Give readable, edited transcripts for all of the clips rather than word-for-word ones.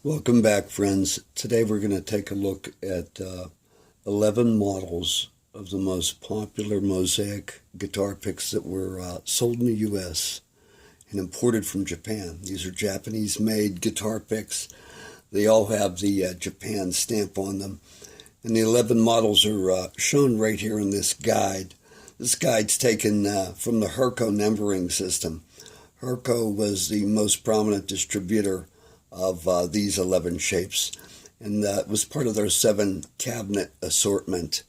Welcome back, friends. Today we're going to take a look at 11 models of the most popular Mosaic guitar picks that were sold in the U.S. and imported from Japan. These are Japanese-made guitar picks. They all have the Japan stamp on them. And the 11 models are shown right here in this guide. This guide's taken from the Herco numbering system. Herco was the most prominent distributor of these 11 shapes, and it was part of their 7 cabinet assortment.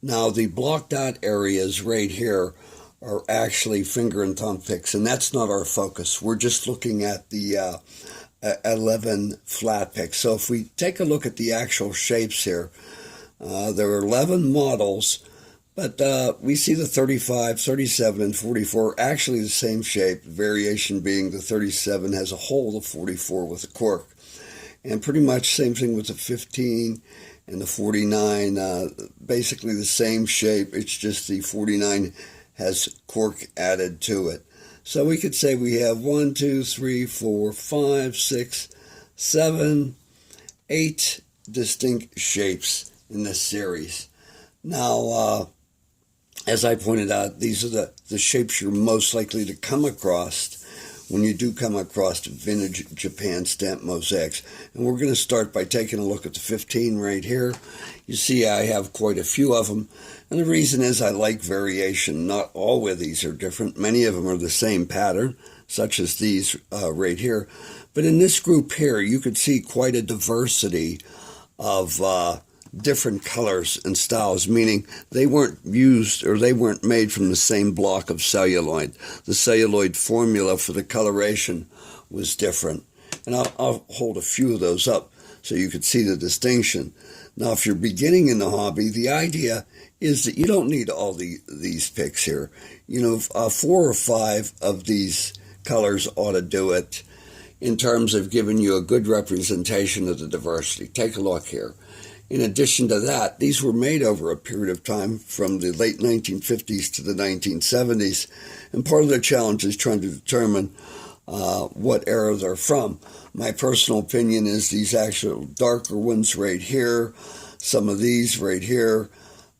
Now, the blocked out areas right here are actually finger and thumb picks, and that's not our focus. We're just looking at the 11 flat picks. So if we take a look at the actual shapes here, there are 11 models, but we see the 35, 37, and 44 actually the same shape, variation being the 37 has a hole, the 44 with a cork. And pretty much same thing with the 15 and the 49, basically the same shape, it's just the 49 has cork added to it. So we could say we have 1, 2, 3, 4, 5, 6, 7, 8 distinct shapes in this series. Now, as I pointed out, these are the shapes you're most likely to come across when you do come across vintage Japan stamp mosaics. And we're going to start by taking a look at the 15 right here. You see I have quite a few of them. And the reason is I like variation. Not all of these are different. Many of them are the same pattern, such as these right here. But in this group here, you could see quite a diversity of different colors and styles, meaning they weren't used or they weren't made from the same block of celluloid. The celluloid formula for the coloration was different. And I'll hold a few of those up so you can see the distinction. Now, if you're beginning in the hobby, the idea is that you don't need all these picks here. You know, 4 or 5 of these colors ought to do it in terms of giving you a good representation of the diversity. Take a look here. In addition to that, these were made over a period of time from the late 1950s to the 1970s, and part of the challenge is trying to determine what era they're from. My personal opinion is these actual darker ones right here, some of these right here,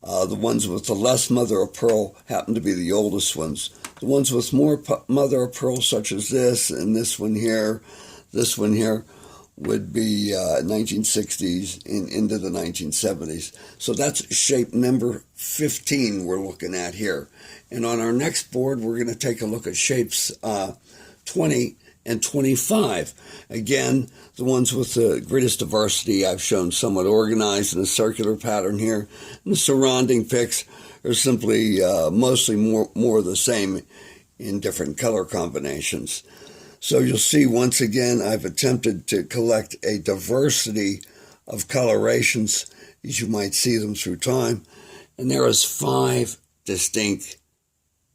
the ones with the less mother of pearl happen to be the oldest ones. The ones with more mother of pearl, such as this and this one here, would be 1960s into the 1970s. So that's shape number 15 we're looking at here. And on our next board, we're going to take a look at shapes 20 and 25. Again, the ones with the greatest diversity I've shown somewhat organized in a circular pattern here. And the surrounding picks are simply mostly more of the same in different color combinations. So you'll see, once again, I've attempted to collect a diversity of colorations as you might see them through time. And there is 5 distinct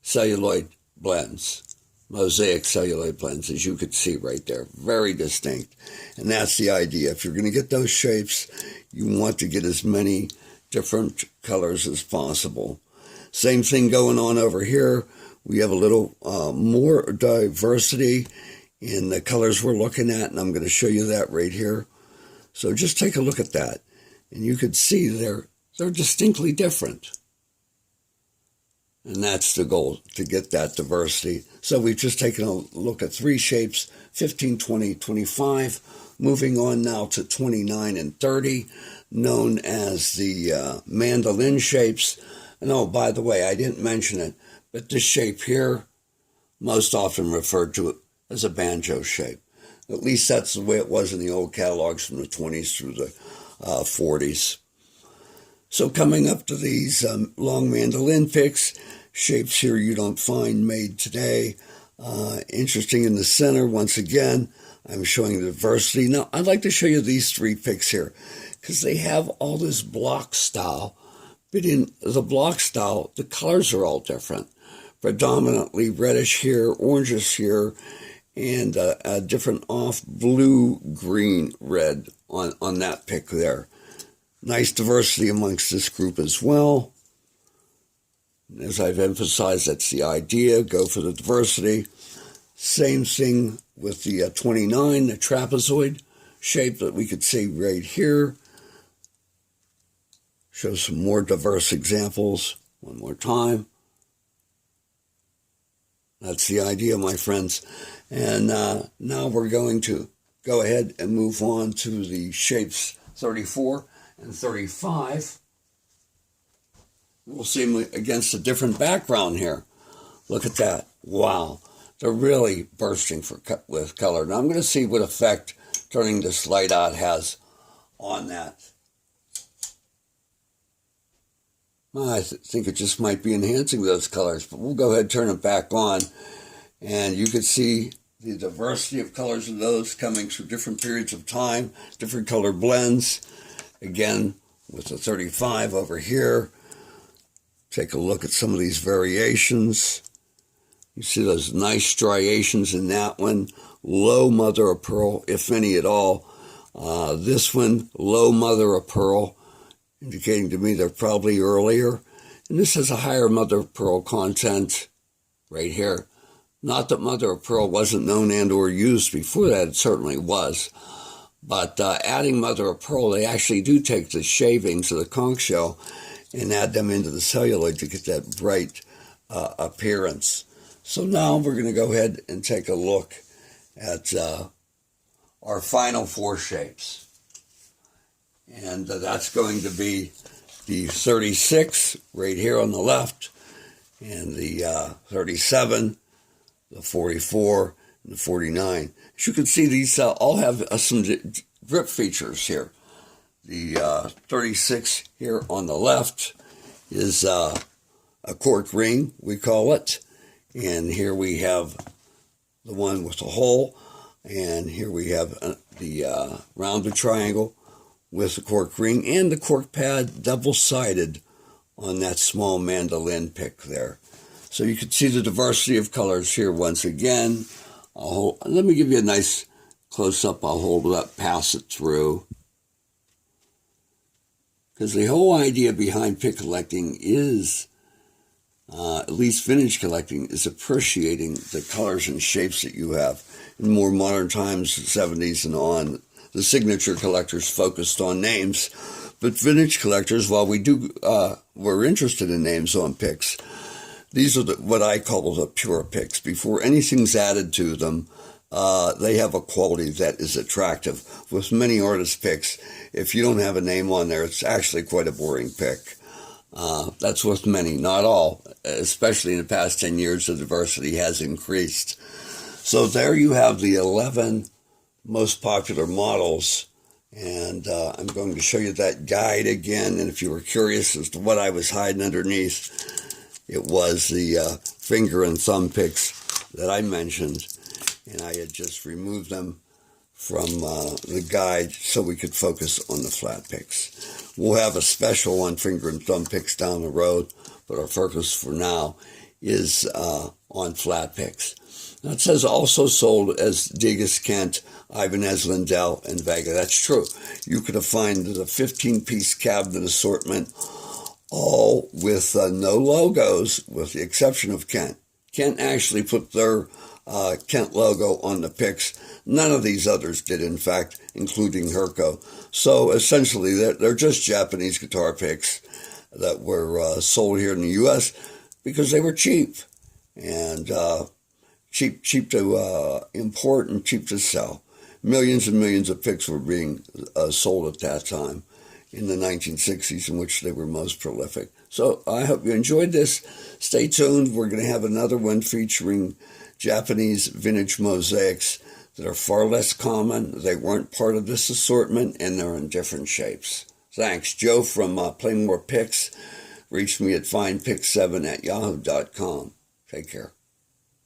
celluloid blends, mosaic celluloid blends, as you could see right there. Very distinct. And that's the idea. If you're going to get those shapes, you want to get as many different colors as possible. Same thing going on over here. We have a little more diversity in the colors we're looking at, and I'm going to show you that right here. So just take a look at that, and you could see they're distinctly different. And that's the goal, to get that diversity. So we've just taken a look at 3 shapes, 15, 20, 25. Moving on now to 29 and 30, known as the mandolin shapes. And oh, by the way, I didn't mention it, but this shape here, most often referred to it as a banjo shape. At least that's the way it was in the old catalogs from the 20s through the 40s. So coming up to these long mandolin picks, shapes here you don't find made today. Interesting in the center, once again, I'm showing the diversity. Now, I'd like to show you these 3 picks here, because they have all this block style, but in the block style, the colors are all different. Predominantly reddish here, orangish here, and a different off blue, green, red on that pick there. Nice diversity amongst this group as well. As I've emphasized, that's the idea. Go for the diversity. Same thing with the 29, the trapezoid shape that we could see right here. Show some more diverse examples one more time. That's the idea, my friends. And now we're going to go ahead and move on to the shapes 34 and 35. We'll see them against a different background here. Look at that. Wow. They're really bursting with color. Now I'm going to see what effect turning this light out has on that. I think it just might be enhancing those colors, but we'll go ahead and turn it back on. And you can see the diversity of colors of those coming through different periods of time, different color blends. Again, with the 35 over here, take a look at some of these variations. You see those nice striations in that one. Low mother of pearl, if any at all. This one, low mother of pearl, indicating to me they're probably earlier. And this has a higher mother of pearl content right here. Not that mother of pearl wasn't known and or used before that, it certainly was. But adding mother of pearl, they actually do take the shavings of the conch shell and add them into the celluloid to get that bright appearance. So now we're going to go ahead and take a look at our final four shapes. And that's going to be the 36 right here on the left, and the 37, the 44, and the 49. As you can see, these all have some grip features here. The 36 here on the left is a cork ring, we call it. And here we have the one with the hole. And here we have the rounded triangle with the cork ring and the cork pad double-sided on that small mandolin pick there. So you can see the diversity of colors here once again. Let me give you a nice close-up. I'll hold it up, pass it through. Because the whole idea behind pick collecting is, at least vintage collecting, is appreciating the colors and shapes that you have. In more modern times, the 70s and on, the signature collectors focused on names. But vintage collectors, while we're interested in names on picks, these are what I call the pure picks. Before anything's added to them, they have a quality that is attractive. With many artist picks, if you don't have a name on there, it's actually quite a boring pick. That's with many, not all. Especially in the past 10 years, the diversity has increased. So there you have the 11 most popular models. And I'm going to show you that guide again. And if you were curious as to what I was hiding underneath, it was the finger and thumb picks that I mentioned. And I had just removed them from the guide so we could focus on the flat picks. We'll have a special on finger and thumb picks down the road, but our focus for now is on flat picks. Now it says also sold as Degas Kent, Ibanez Lindell, and Vega. That's true. You could find the 15-piece cabinet assortment, all with no logos, with the exception of Kent. Kent actually put their Kent logo on the picks. None of these others did, in fact, including Herco. So essentially, they're just Japanese guitar picks that were sold here in the U.S. because they were cheap, and cheap to import and cheap to sell. Millions and millions of picks were being sold at that time in the 1960s, in which they were most prolific. So I hope you enjoyed this. Stay tuned. We're going to have another one featuring Japanese vintage mosaics that are far less common. They weren't part of this assortment, and they're in different shapes. Thanks. Joe from Play More Picks. Reach me at findpick7@yahoo.com. Take care.